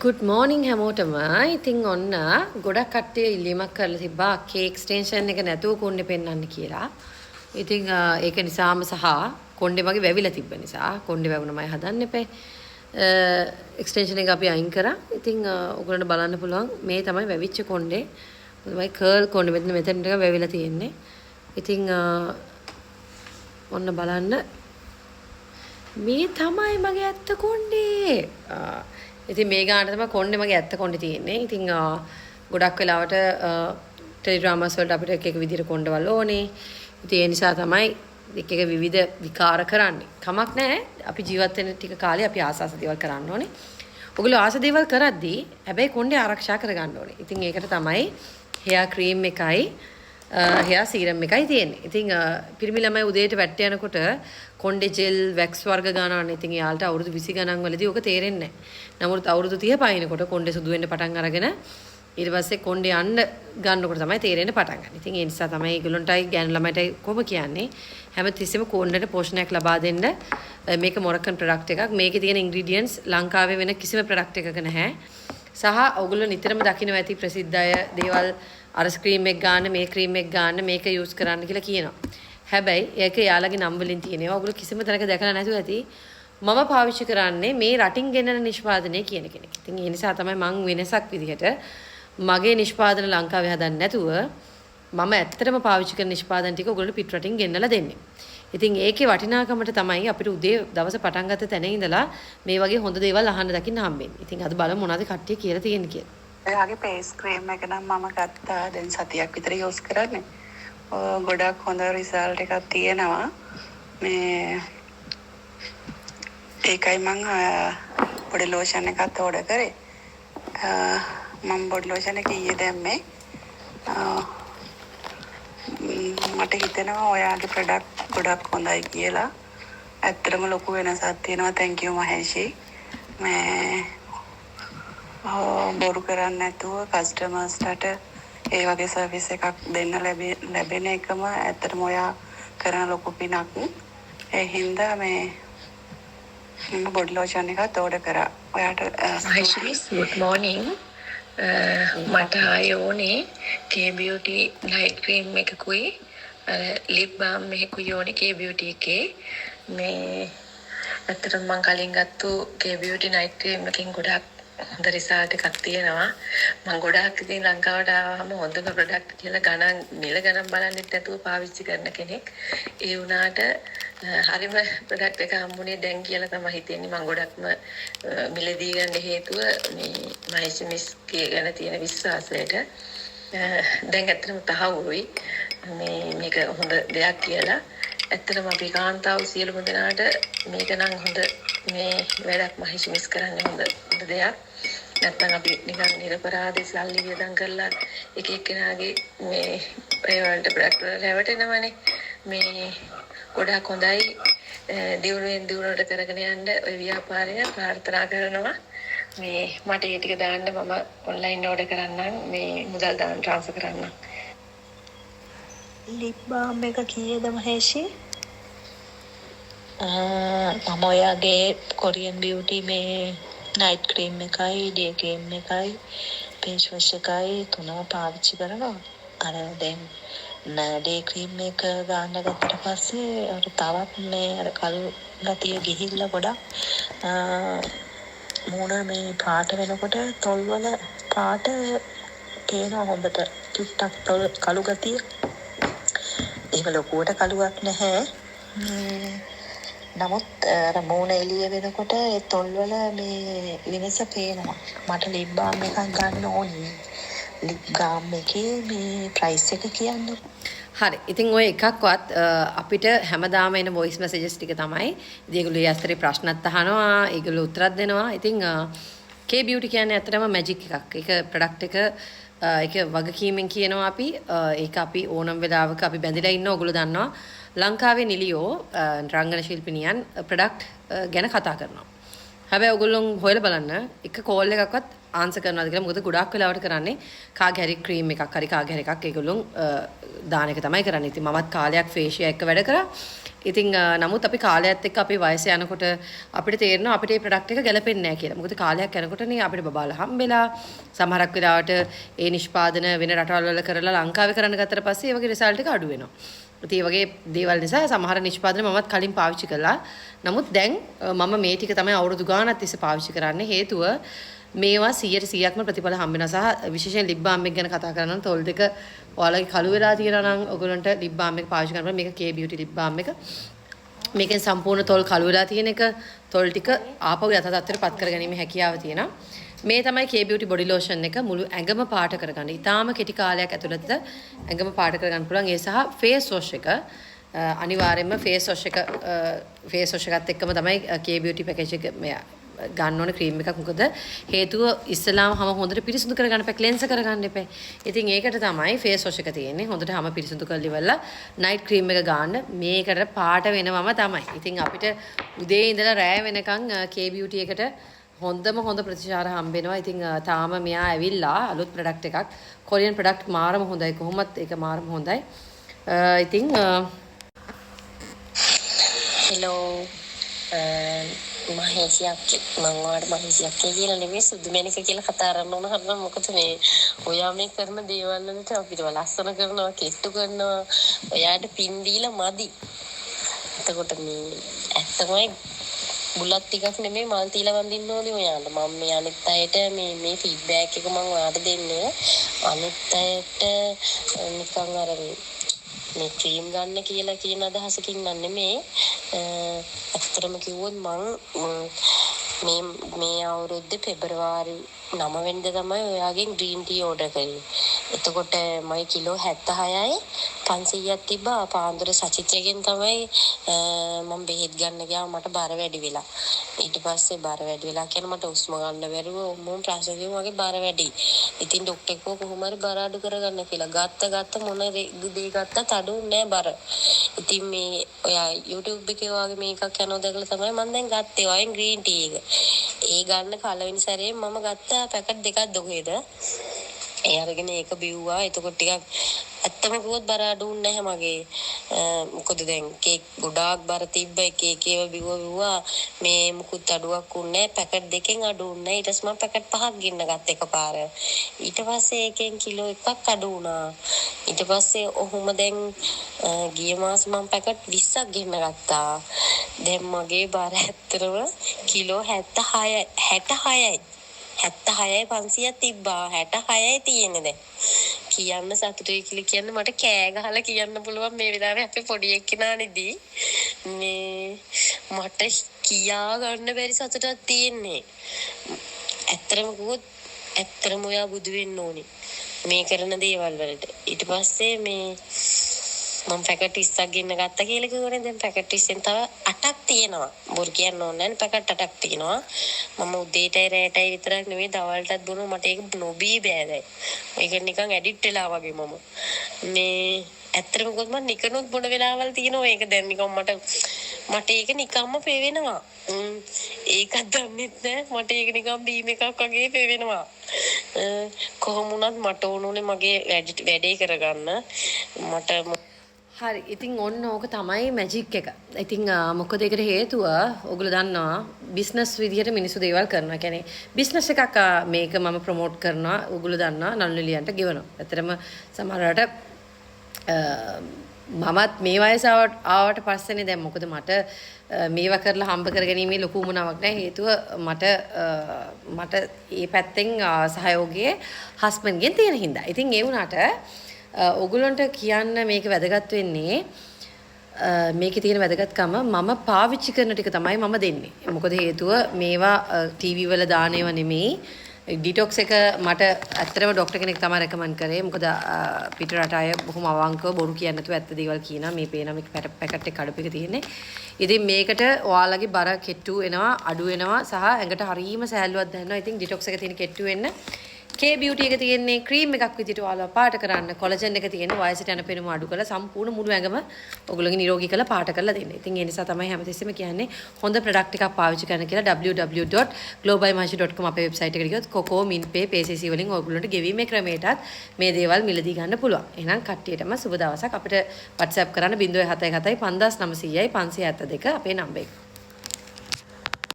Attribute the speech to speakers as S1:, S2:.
S1: good morning හැමෝටම. ඉතින් ඔන්න ගොඩක් කට්ටිය ඉල්ලීමක් කරලා තිබ්බා කේ එක්ස්ටෙන්ෂන් එක නැතුව කොණ්ඩේ පෙන්වන්න කියලා. ඉතින් ඒක නිසාම සහ කොණ්ඩේ මගේ වැවිලා තිබ්බ නිසා කොණ්ඩේ වැවුනමයි හදන්න එපේ. එක්ස්ටෙන්ෂන් එක අපි අයින් කරා. ඉතින් ඔයගොල්ලන්ට බලන්න පුළුවන් මේ තමයි වැවිච්ච කොණ්ඩේ. තමයි කර්ල් කොණ්ඩේ මෙතනට වැවිලා තියෙන්නේ. ඉතින් ඔන්න බලන්න මේ තමයි මගේ ඇත්ත කොණ්ඩේ. ඉතින් මේ ගානට තමයි කොණ්ඩේ මගේ ඇත්ත කොණ්ඩේ තියෙන්නේ. ඉතින් ගොඩක් වෙලාවට ටෙලිඩ්‍රාමාස් වලට අපිට එක එක විදිහට කොණ්ඩවල් ඕනේ. ඉතින් ඒ නිසා තමයි එක එක විවිධ විකාර කරන්නේ. කමක් නැහැ. අපි ජීවත් වෙන ටික කාලේ අපි ආසාස දේවල් කරන්න ඕනේ. ඔයගොල්ලෝ ආස දේවල් කරද්දී හැබැයි කොණ්ඩේ ආරක්ෂා කරගන්න ඕනේ. ඉතින් ඒකට තමයි hair cream එකයි hair serum එකයි තියෙන්නේ. ඉතින් පිරිමි ළමයි උදේට වැට්ට යනකොට කොණ්ඩේ ජෙල් වැක්ස් වර්ග ගන්නවනේ. ඉතින් යාළුවට අවුරුදු 20 ගණන් වලදී ඔක තේරෙන්නේ නැහැ. නමුත් අවුරුදු 30 පයින්නකොට කොණ්ඩේ සුදු වෙන්න පටන් අරගෙන ඊට පස්සේ කොණ්ඩේ යන්න ගන්නකොට තමයි තේරෙන්න පටන් ගන්න. ඉතින් ඒ නිසා තමයි ඒගොල්ලන්ටයි ගෑනු ළමයිටයි කොහොම කියන්නේ හැමතිස්සෙම කොණ්ඩේට පෝෂණයක් ලබා දෙන්න මේක මොරක්කන් ප්‍රොඩක්ට් එකක්. මේකේ තියෙන ඉන්ග්‍රීඩියන්ට්ස් ලංකාවේ වෙන කිසිම ප්‍රොඩක්ට් එකක නැහැ. සහ ඔයගොල්ලෝ නිතරම දකින්න ඇති ප්‍රසිද්ධ අය දේවල් අර ක්‍රීම් එක ගන්න මේ ක්‍රීම් එක ගන්න මේක යූස් කරන්න කියලා කියනවා. හැබැයි ඒක යාළගේ නම් වලින් තියෙනවා. ඔයගොල්ලෝ කිසිම තැනක දැකලා නැතුව ඇති. මම පාවිච්චි කරන්නේ මේ රටින් ගෙනන නිෂ්පාදනය කියන කෙනෙක්. ඉතින් ඒ නිසා තමයි මම වෙනසක් විදිහට මගේ නිෂ්පාදන ලංකාවේ හදන්න නැතුව මම ඇත්තටම පාවිච්චි කරන නිෂ්පාදන ටික ඔයගොල්ලෝ පිට රටින් ගෙන්නලා දෙන්නේ. ඉතින් ඒකේ වටිනාකමට තමයි අපිට උදේ දවස පටන් ගත්ත තැන ඉඳලා මේ වගේ හොඳ දේවල් අහන්න දකින්න හම්බෙන්නේ. ඉතින් අද බලමු මොනවද කට්ටිය කියලා තියෙන්නේ කියලා.
S2: එයාගේ ෆේස් ක්‍රීම් එක නම් මම ගත්තා දැන් සතියක් විතර යූස් කරන්නේ. ගොඩක් හොඳ රිසල්ට් එකක් තියෙනවා. මේ ඒකයි මම බොඩි ලෝෂන් එකත් ඕඩර් කරේ. මම බොඩි ලෝෂන් එක ඊයේ දැම්මේ. මට හිතෙනවා ඔයාගේ ප්‍රොඩක්ට් ගොඩක් හොඳයි කියලා. ඇත්තටම ලොකු වෙනසක් තියෙනවා. thank you Maheshi. මේ බොරු කරන්නේ නැතුව කස්ටමර්ස්ට ඒ වගේ සර්විස් එකක් දෙන්න ලැබෙන එකම ඇත්තටම ඔයා කරන ලොකු පිනක්. ඒ හින්දා මේ බොඩි ලෝෂන් එකත් ඕඩර් කරා. ඔයාට
S3: good morning. මට ආයෝනේ K beauty night cream එකකුයි lip balm එකකුයි ඕනේ K beauty එකේ. මේ ඇත්තටම මම කලින් ගත්තු K beauty night cream එකකින් ගොඩක් හොඳ රිසල්ට් එකක් තියෙනවා. මම ගොඩාක් ඉතින් ලංකාවට ආවම හොඳම ප්‍රොඩක්ට් කියලා මිල ගණන් බලන්නෙත් නැතුව පාවිච්චි කරන කෙනෙක්. ඒ වුණාට හරිම ප්‍රොඩක්ට් එක හම්බුනේ දැන් කියලා තමයි හිතෙන්නේ. මම ගොඩක්ම මිලදී ගන්න හේතුව මේ මහේෂි මිස් ගැන තියෙන විශ්වාසයට. දැන් ඇත්තටම තහවුරුයි මේක හොඳ දෙයක් කියලා. ඇත්තටම අපි කාන්තාව සියලුම දෙනාට මේක නම් හොඳ මේ වැඩක් මහේෂි මිස් කරන්නේ හොඳ දෙයක්. නැත්නම් අපි නිකන් නිරපරාධී සල්ලි වියදම් කරලා එක එක්කෙනාගේ මේ ඒ වලට ප්‍රොඩක්ට් වල රැවටෙනවනේ. මේ ගොඩක් හොඳයි දියුණුවට කරගෙන යන්න ওই ව්‍යාපාරය ප්‍රාර්ථනා කරනවා. මේ මට ඒ ටික දාන්න මම ඔන්ලයින් ඕඩර් කරන්නම්. මේ මුදල් දාන්න ට්‍රාන්ස්ෆර් කරන්නම්.
S4: ලිප් බාම් එක කීයද මහේෂි? මම ඔයාගේ කොරියන් බියුටි මේ නයිට් ක්‍රීම් එකයි ඩේ ක්‍රීම් එකයි ෆේස් වොෂ් එකයි තුනම පාවිච්චි කරනවා. අර දැන් ඩේ ක්‍රීම් එක ගන්න ගත්තට පස්සේ අර තවත් මේ අර කළු ගතිය ගිහිල්ලා ගොඩක් මූණ මේ පාට වෙනකොට තොල්වල පාට පේනවා හොඳට. චුට්ටක් කළු ගතිය. ඒක ලොකුවට කළුවක් නැහැ. නමුත් අර මූණ එළිය වෙනකොට ඒ තොල්වල මේ වෙනස පේනවා. මට ලිප් බාම් එකක් ගන්න ඕනේ. ලිප් බාම් එකේ මේ ප්‍රයිස් එක කියන්න.
S1: හරි. ඉතින් ඔය එකක්වත් අපිට හැමදාම එන වොයිස් මැසේජස් ටික තමයි. ඉතින් ඒගොල්ලෝ ඊයස්තරේ ප්‍රශ්නත් අහනවා, ඒගොල්ලෝ උත්තරත් දෙනවා. ඉතින් K beauty කියන්නේ ඇත්තටම මැජික් එකක්. ඒක ප්‍රොඩක්ට් එක ඒක වගකීමෙන් කියනවා අපි. ඒක අපි ඕනම වෙලාවක අපි බැඳිලා ඉන්න ඕගොල්ලෝ දන්නවා. ලංකාවේ නිලියෝ රංගන ශිල්පිනියන් ප්‍රොඩක්ට් ගැන කතා කරනවා. හැබැයි ඔයගොල්ලෝ හොයලා බලන්න එක කෝල් එකක්වත් ආන්සර් කරනවාද කියලා. මොකද ගොඩාක් වෙලාවට කරන්නේ කාගේ හරි ක්‍රීම් එකක් හරි කාගේ හරි එකක් ඒගොල්ලෝ දාන එක තමයි කරන්නේ. ඉතින් මමත් කාලයක් ෆේෂියා එක්ක වැඩ කරා. ඉතින් නමුත් අපි කාලයත් එක්ක අපේ වයස යනකොට අපිට තේරෙනවා අපිට මේ ප්‍රොඩක්ට් එක ගැලපෙන්නේ නැහැ කියලා. මොකද කාලයක් යනකොටනේ අපිට බබාලා හම්බෙලා සමහරක් වෙලාවට ඒ නිෂ්පාදන වෙන රටවල් වල කරලා ලංකාවේ කරන්න ගත්තට පස්සේ ඒ වගේ රිසල්ට් එක අඩු වෙනවා. ඉතින් ඒ වගේ දේවල් නිසා සමහර නිෂ්පාදන මමත් කලින් පාවිච්චි කළා. නමුත් දැන් මම මේ ටික තමයි අවුරුදු ගාණක් තිස්සේ පාවිච්චි කරන්නේ. හේතුව මේවා 100%ක්ම ප්‍රතිඵල හම්බ වෙනවා. සහ විශේෂයෙන් ලිප් බාම් එක ගැන කතා කරනවා නම් තොල් දෙක ඔයාලගේ කළු වෙලා තියෙනවා නම් ඔයගොල්ලන්ට ලිප් බාම් එක පාවිච්චි කරනකොට මේක K beauty ලිප් බාම් එක. මේකෙන් සම්පූර්ණ තොල් කළු වෙලා තියෙන එක තොල් ටික ආපහු යථා තත්ත්වයට පත් කරගැනීමේ හැකියාව තියෙනවා. මේ තමයි K beauty body lotion එක මුළු ඇඟම පාට කරගන්න. ඊටාම කෙටි කාලයක් ඇතුළත ඇඟම පාට කරගන්න පුළුවන්. ඒ සහ face wash එක අනිවාර්යයෙන්ම face wash එකත් එක්කම තමයි K beauty package එක ගන්න ඕනේ ක්‍රීම් එකක්. මොකද හේතුව ඉස්සලාම හැම හොඳට පිරිසිදු කරගන්න එපා, ක්ලෙන්සර් කරගන්න එපා. ඉතින් ඒකට තමයි face wash එක තියෙන්නේ. හොඳට හැම පිරිසිදු කරලා ඉවරලා night cream එක ගන්න. මේකට පාට වෙනවම තමයි. ඉතින් අපිට උදේ ඉඳලා රෑ වෙනකන් K beauty එකට හොඳම හොඳ ප්‍රතිචාර හම්බ වෙනවා. ඉතින් තාම මෙයා ඇවිල්ලා අලුත් ප්‍රොඩක්ට් එකක්. කොරියන් ප්‍රොඩක්ට් මාරම හොඳයි. කොහොමත් ඒක මාරම හොඳයි. ඉතින්
S5: හෙලෝ මහේසියක් මම වාට මහේසියක් කියලා නෙමෙයි සුදු මැණික කියලා කතා කරන්න ඕන හරිනම් මොකද මේ ඔයා මේ කරන දේවල් වලට අපිට ලස්සන කරනවා කෙට්ටු කරනවා ඔයාට පින් දීලා මදි. එතකොට මේ ඇත්තමයි බුලත් ටිකක් නෙමෙයි මල් තියලා වඳින්න ඕනේ ඔයාලා. මම මේ අනිත් අයට මේ ෆීඩ්බැක් එක මම ඔයාලට දෙන්නේ. අනිත් අයට නිකන් අර මේ ක්‍රීම් ගන්න කියලා කියන අදහසකින් නෙමෙයි. ඇත්තටම කිව්වොත් මම මේ අවුරුද්දේ පෙබරවාරි 9 වෙනිදා තමයි ඔයාගෙන් ග්‍රීන් ටී ඕඩර් කරේ. එතකොට මම කිලෝ 76යි 500ක් තිබ්බා. පාන්දර සචිත්‍යගෙන් තමයි මම බෙහෙත් ගන්න ගියා. මට බර වැඩි වෙලා. ඊට පස්සේ බර වැඩි වෙලා කියන මට උස්ම ගන්න බැරුව මොම් ප්‍රශ්නකින් වගේ බර වැඩි. ඉතින් ડોක්ටර් කෝ කොහොම හරි බර අඩු කරගන්න කියලා. ගත්ත මොන දේ ගත්තත් අඩුන්නේ නැහැ බර. ඉතින් මේ ඔයා YouTube එකේ වගේ මේකක් යනවා දැකලා තමයි මම දැන් ගත්තේ වයින් ග්‍රීන් ටී එක. ඒ ගන්න පළවෙනි සැරේ මම ගත්තා පැකට් දෙකක් දොකේද. ඒ අරගෙන ඒක බිව්වා. එතකොට ටිකක් ඇත්තම කිව්වොත් බර අඩුන්නේ නැහැ මගේ. මොකද දැන් කේක් ගොඩාක් බර තිබ්බ එක ඒවා බිව්වා මේ මුකුත් අඩුවක් උන්නේ නැහැ. පැකට් දෙකෙන් අඩු උන්නේ නැහැ. ඊට පස්සේ මම පැකට් 5ක් ගෙන්න ගත්ත එකපාර. ඊට පස්සේ ඒකෙන් කිලෝ 1ක් අඩු වුණා. ඊට පස්සේ ඔහොම දැන් ගිය මාස මම පැකට් 20ක් ගෙන්න ගත්තා. දැන් මගේ බර ඇත්තටම කිලෝ 66යි 500ක් තිබ්බා 66යි තියෙන්නේ දැන්. කියන්න සතුටුයි කියලා කියන්නේ මට කෑ ගහලා කියන්න පුළුවන් මේ වෙලාවේ අපේ පොඩි එක්කෙනානේදී මේ මට කියා ගන්න බැරි සතුටක් තියෙන්නේ. ඇත්තටම කිව්වොත් ඇත්තටම ඔයා බුදු වෙන්න ඕනේ මේ කරන දේවල් වලට. ඊට පස්සේ මේ මම පැකට් 20ක් ගෙන්න ගත්තා කියලා කිව්වනේ. දැන් පැකට් 20න් තව 8ක් තියෙනවා. බොරු කියන්න ඕනේ නැහැ. පැකට් 8ක් තියෙනවා. මම උදේටයි රැටයි විතරක් නෙවෙයි දවල්ටත් බොනවා. මට ඒක නොබී බෑ දැන්. මේක නිකන් ඇඩික්ට් වෙලා වගේ මම. මේ ඇත්තටම කිව්වොත් මම නිකනොත් බොන වෙලාවල් තියෙනවා. ඒක දැන් නිකන් මට ඒක නිකම්ම පේවෙනවා. ඒකත් දන්නෙත් නෑ. මට ඒක නිකන් බීම් එකක් වගේ පේවෙනවා. කොහොම වුණත් මට ඕනුනේ මගේ වැඩේ කරගන්න. මට
S1: හරි. ඉතින් ඔන්න ඕක තමයි මැජික් එක. ඉතින් මොකද ඒකට හේතුව ඔයගොල්ලෝ දන්නවා බිස්නස් විදියට මිනිස්සු දේවල් කරනවා. කියන්නේ බිස්නස් එකක් මේක මම ප්‍රොමෝට් කරනවා. ඔයගොල්ලෝ දන්නවා නළුලියන්ට ගෙවනවා. ඇත්තටම සමහරවිට මමත් මේ වයස ආවට පස්සේනේ දැන් මොකද මට මේවා කරලා හම්බ කරගැනීමේ ලොකු උමනාවක් නැහැ. හේතුව මට මේ පැත්තෙන් සහයෝගයේ හස්බන්ඩ්ගෙන් තියෙන හින්දා. ඉතින් ඒ වුණාට ඔගොල්ලන්ට කියන්න මේක වැදගත් වෙන්නේ මේකේ තියෙන වැදගත්කම මම පාවිච්චි කරන ටික තමයි මම දෙන්නේ. මොකද හේතුව මේවා ටීවී වල දාන ඒවා නෙමෙයි. ඩිටොක්ස් එක මට ඇත්තටම ડોක්ටර් කෙනෙක් තමයි රෙකමන්ඩ් කරේ. මොකද පිට රට අය බොහොම අවංකව බොරු කියන්නේ නැතුව ඇත්ත දේවල් කියනවා. මේ පේන මේ පැකට් එක කඩප් එක තියෙන්නේ. ඉතින් මේකට ඔයාලගේ බර කෙට්ටු වෙනවා, අඩු වෙනවා සහ ඇඟට හරීම සෑහලුවක් දැනෙනවා. ඉතින් ඩිටොක්ස් එක තියෙන කෙට්ටු වෙන්න K beauty එක තියෙන්නේ ක්‍රීම් එකක් විදිහට ඔයාලා පාට කරන්න කොලජන් එක තියෙන්නේ වයසට යන පෙනුම අඩු කරලා සම්පූර්ණ මුළු ඇඟම ඔයගොල්ලෝගේ නිරෝගී කරලා පාට කරලා දෙන්නේ. ඉතින් ඒ නිසා තමයි හැමතිස්සෙම කියන්නේ හොඳ ප්‍රොඩක්ට් එකක් පාවිච්චි කරන්න කියලා www.glowbymashi.com අපේ වෙබ්සයිට් එකට ගියොත් කොකෝ මින්පේ PCC වලින් ඔයගොල්ලන්ට ගෙවීමේ ක්‍රමයටත් මේ දේවල් මිලදී ගන්න පුළුවන්. එහෙනම් කට්ටියටම සුබ දවසක්. අපිට WhatsApp කරන්න 077 5900යි 572 අපේ නම්බර් එක.